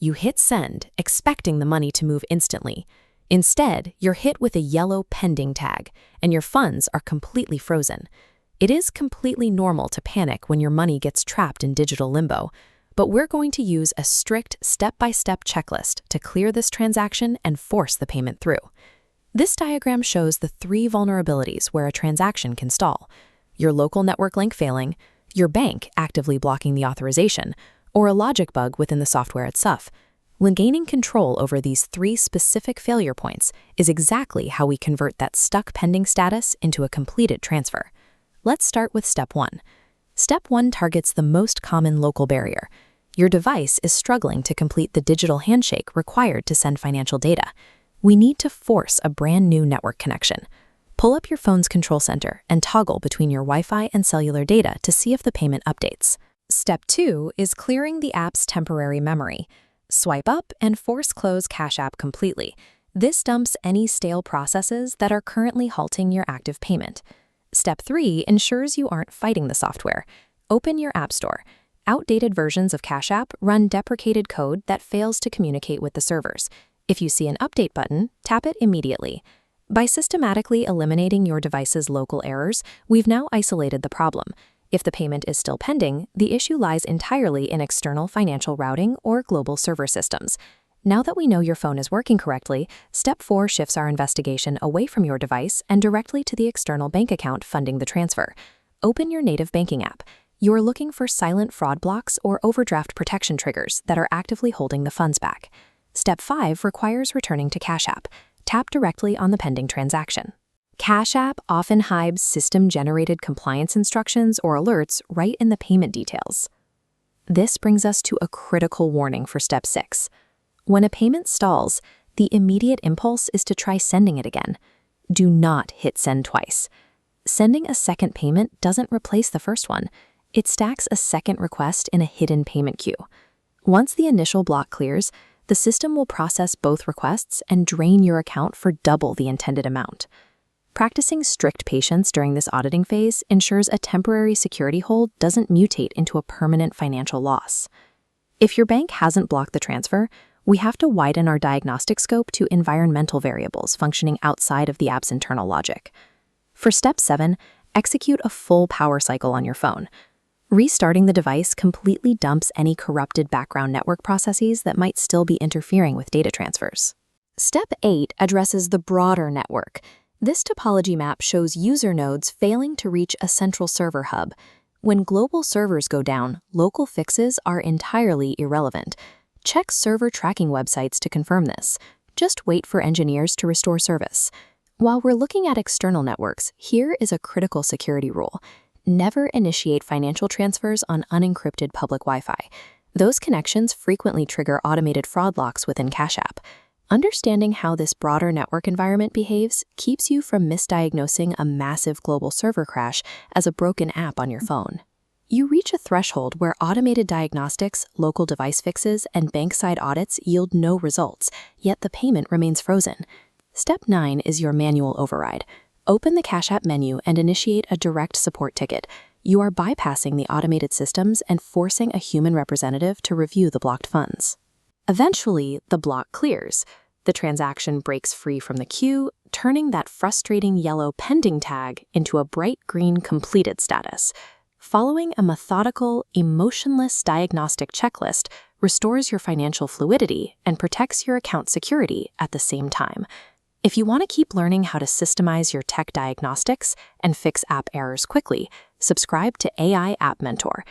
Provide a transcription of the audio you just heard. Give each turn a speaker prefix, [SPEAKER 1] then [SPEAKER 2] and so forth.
[SPEAKER 1] You hit send, expecting the money to move instantly. Instead, you're hit with a yellow pending tag, and your funds are completely frozen. It is completely normal to panic when your money gets trapped in digital limbo, but we're going to use a strict step-by-step checklist to clear this transaction and force the payment through. This diagram shows the 3 vulnerabilities where a transaction can stall: your local network link failing, your bank actively blocking the authorization, or a logic bug within the software itself. When gaining control over these 3 specific failure points is exactly how we convert that stuck pending status into a completed transfer. Let's start with Step 1. Step 1 targets the most common local barrier. Your device is struggling to complete the digital handshake required to send financial data. We need to force a brand new network connection. Pull up your phone's control center and toggle between your Wi-Fi and cellular data to see if the payment updates. Step 2 is clearing the app's temporary memory. Swipe up and force close Cash App completely. This dumps any stale processes that are currently halting your active payment. Step 3 ensures you aren't fighting the software. Open your App Store. Outdated versions of Cash App run deprecated code that fails to communicate with the servers. If you see an update button, tap it immediately. By systematically eliminating your device's local errors, we've now isolated the problem. If the payment is still pending, the issue lies entirely in external financial routing or global server systems. Now that we know your phone is working correctly, Step 4 shifts our investigation away from your device and directly to the external bank account funding the transfer. Open your native banking app. You are looking for silent fraud blocks or overdraft protection triggers that are actively holding the funds back. Step 5 requires returning to Cash App. Tap directly on the pending transaction. Cash App often hides system-generated compliance instructions or alerts right in the payment details. This brings us to a critical warning for Step 6. When a payment stalls, the immediate impulse is to try sending it again. Do not hit send twice. Sending a second payment doesn't replace the first one. It stacks a second request in a hidden payment queue. Once the initial block clears, the system will process both requests and drain your account for double the intended amount. Practicing strict patience during this auditing phase ensures a temporary security hold doesn't mutate into a permanent financial loss. If your bank hasn't blocked the transfer, we have to widen our diagnostic scope to environmental variables functioning outside of the app's internal logic. For Step 7, execute a full power cycle on your phone. Restarting the device completely dumps any corrupted background network processes that might still be interfering with data transfers. Step 8 addresses the broader network. This topology map shows user nodes failing to reach a central server hub. When global servers go down, local fixes are entirely irrelevant. Check server tracking websites to confirm this. Just wait for engineers to restore service. While we're looking at external networks, here is a critical security rule. Never initiate financial transfers on unencrypted public Wi-Fi. Those connections frequently trigger automated fraud locks within Cash App. Understanding how this broader network environment behaves keeps you from misdiagnosing a massive global server crash as a broken app on your phone. You reach a threshold where automated diagnostics, local device fixes, and bank-side audits yield no results, yet the payment remains frozen. Step 9 is your manual override. Open the Cash App menu and initiate a direct support ticket. You are bypassing the automated systems and forcing a human representative to review the blocked funds. Eventually, the block clears. The transaction breaks free from the queue, turning that frustrating yellow pending tag into a bright green completed status. Following a methodical, emotionless diagnostic checklist restores your financial fluidity and protects your account security at the same time. If you want to keep learning how to systemize your tech diagnostics and fix app errors quickly, subscribe to AI App Mentor.